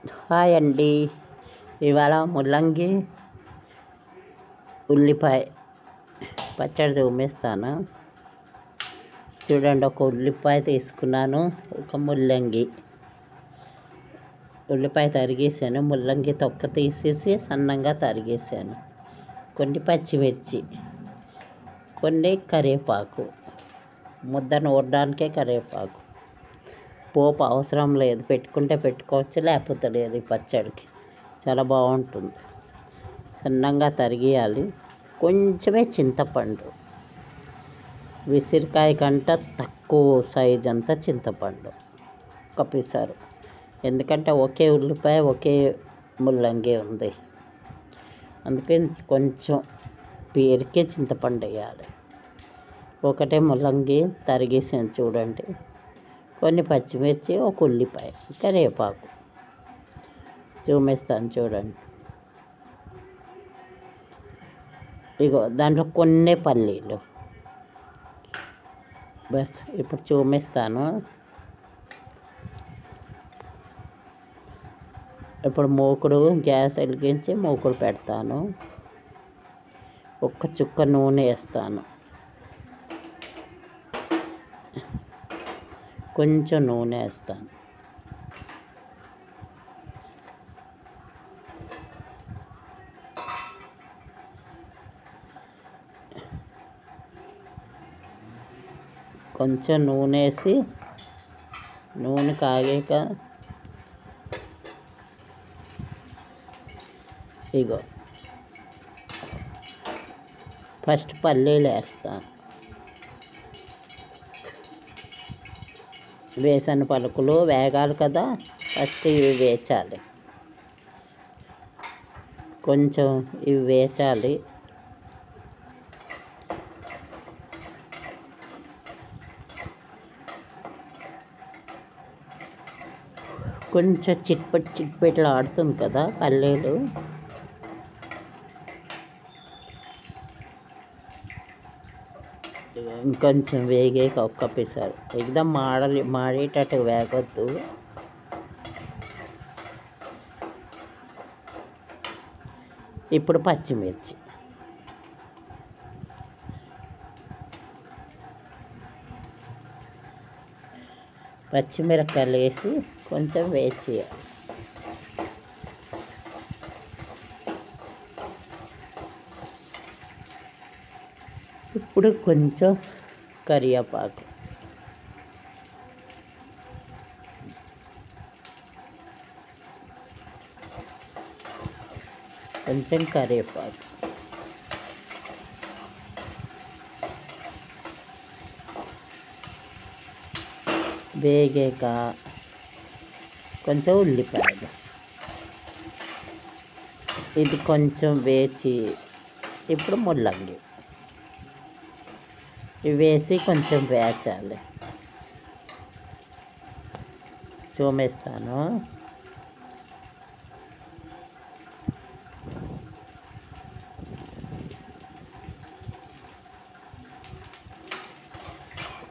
Hi అండి. ఇవాళ ముల్లంగి ఉల్లిపాయ పచ్చడి చూపిస్తాను. చూడండి, ఒక ఉల్లిపాయ తీసుకున్నాను, ఒక ముల్లంగి. ఉల్లిపాయ తరిగేసాను, ముల్లంగి తొక్క తీసేసి సన్నంగా తరిగేసాను. కొన్ని పచ్చిమిర్చి, కొన్ని కరివేపాకు, ముద్ద నూరడానికే కరివేపాకు. పోపు అవసరం లేదు, పెట్టుకుంటే పెట్టుకోవచ్చు, లేకపోతే లేదు. ఈ పచ్చడికి చాలా బాగుంటుంది. సన్నంగా తరిగేయాలి. కొంచెమే చింతపండు, విసిరికాయ కంట తక్కువ సైజ్ అంతా చింతపండు, ఒక పిసారు. ఎందుకంటే ఒకే ఉల్లిపాయ ఒకే ముల్లంగి ఉంది, అందుకే కొంచెం పేరుకే చింతపండు వేయాలి. ఒకటే ముల్లంగి తరిగేసాను చూడండి. కొన్ని పచ్చిమిర్చి, ఒక ఉల్లిపాయ, కరివేపాకు చూపిస్తాను చూడండి. ఇగో దాంట్లో కొన్ని పల్లీలు. బస్ ఇప్పుడు చూపిస్తాను. ఇప్పుడు మూకుడు గ్యాస్ వెలిగించి మూకుడు పెడతాను. ఒక్క చుక్క నూనె వేస్తాను. కొంచెం నూనె వేస్తాను. కొంచెం నూనె వేసి నూనె కాగాక ఇగో ఫస్ట్ పల్లీలు వేస్తాను. వేసిన పలుకులు వేగాలి కదా, ఫస్ట్ ఇవి వేచాలి. కొంచెం ఇవి వేచాలి. కొంచెం చిట్పట్లు ఆడుతుంది కదా పల్లీలు. ఇంకొంచెం వేగాక ఒక్క పిసారు, ఎగ్దమ్ మాడేటట్టు వేగొద్దు. ఇప్పుడు పచ్చిమిర్చి, పచ్చిమిరపకాయలు వేసి కొంచెం వేచేయాలి. ఇప్పుడు కొంచెం కరివేపాకు, కొంచెం కరివేపాకు, వేగాక కొంచెం ఉల్లిపాయలు. ఇది కొంచెం వేచి ఇప్పుడు ముల్లంగి ఇవి వేసి కొంచెం వేచాలి. చూపిస్తాను.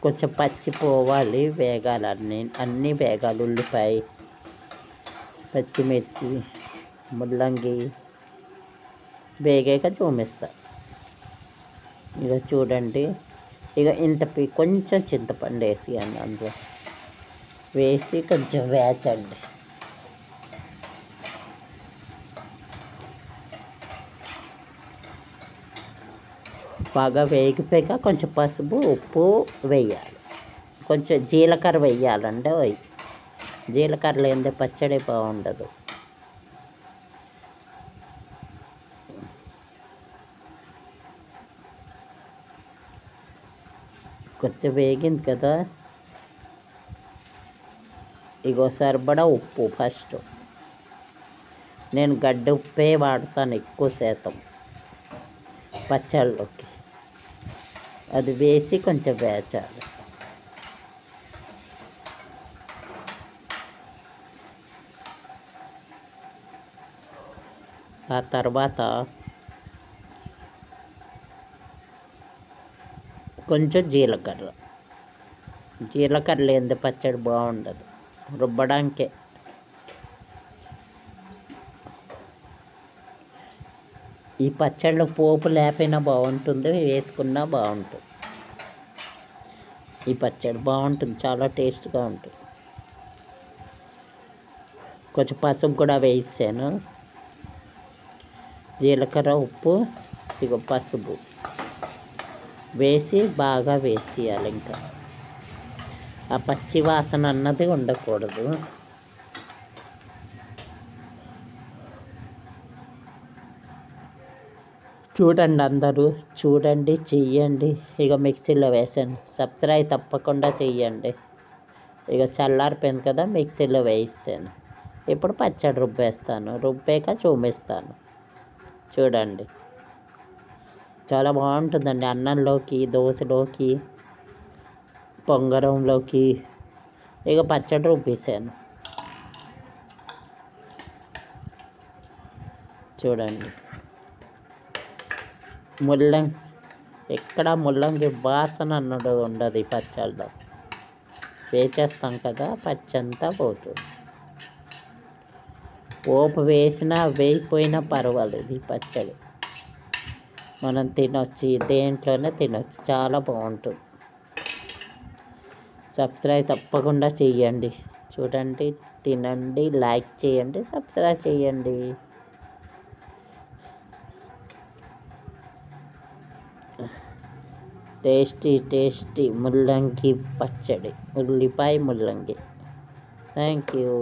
కొంచెం పచ్చి పోవాలి, వేగాలి, అన్నీ వేగాలి. ఉల్లిపాయ, పచ్చిమిర్చి, ముల్లంగి వేగాక చూపిస్తా. ఇక చూడండి, ఇక ఇంత కొంచెం చింతపండు వేసి అందులో వేసి కొంచెం వేచండి. బాగా వేగిపోయాక కొంచెం పసుపు, ఉప్పు వేయాలి. కొంచెం జీలకర్ర వేయాలండి. జీలకర్ర లేనిదే పచ్చడి బాగుండదు. కొంచెం వేగింది కదా, ఇగో సరిపడా ఉప్పు. ఫస్ట్ నేను గడ్డ ఉప్పే వాడతాను ఎక్కువ శాతం పచ్చళ్ళలోకి. అది వేసి కొంచెం వేచాలి. ఆ తర్వాత కొంచెం జీలకర్ర లేనిదే పచ్చడి బాగుండదు, రుబ్బడానికే. ఈ పచ్చడిలో పోపు లేకపోయినా బాగుంటుంది, వేసుకున్నా బాగుంటుంది. ఈ పచ్చడి బాగుంటుంది, చాలా టేస్ట్గా ఉంటుంది. కొంచెం పసుపు కూడా వేసాను, జీలకర్ర, ఉప్పు, ఇక పసుపు వేసి బాగా వేసేయాలి. ఇంకా ఆ పచ్చి వాసన అన్నది ఉండకూడదు. చూడండి, అందరూ చూడండి, చెయ్యండి. ఇక మిక్సీలో వేసాను. సబ్స్క్రైబ్ తప్పకుండా చెయ్యండి. ఇక చల్లారిపోయింది కదా, మిక్సీలో వేసాను. ఇప్పుడు పచ్చడి రుబ్బేస్తాను, రుబ్బాక చూపిస్తాను. చూడండి, చాలా బాగుంటుందండి. అన్నంలోకి, దోశలోకి, పొంగరంలోకి. ఇక పచ్చడి రుబ్బేసాను, చూడండి. ఎక్కడ ముల్లంగి వాసన అన్నది ఉండదు. ఈ పచ్చళ్ళలో వేచేస్తాం కదా, పచ్చంతా పోతుంది. పోపు వేసినా వేయిపోయినా పర్వాలేదు. ఈ పచ్చడి మనం తినొచ్చు, దేంట్లోనే తినొచ్చు, చాలా బాగుంటుంది. సబ్స్క్రైబ్ తప్పకుండా చెయ్యండి. చూడండి, తినండి, లైక్ చేయండి, సబ్స్క్రైబ్ చేయండి. టేస్టీ టేస్టీ ముల్లంగి పచ్చడి, ఉల్లిపాయ ముల్లంగి. Thank you.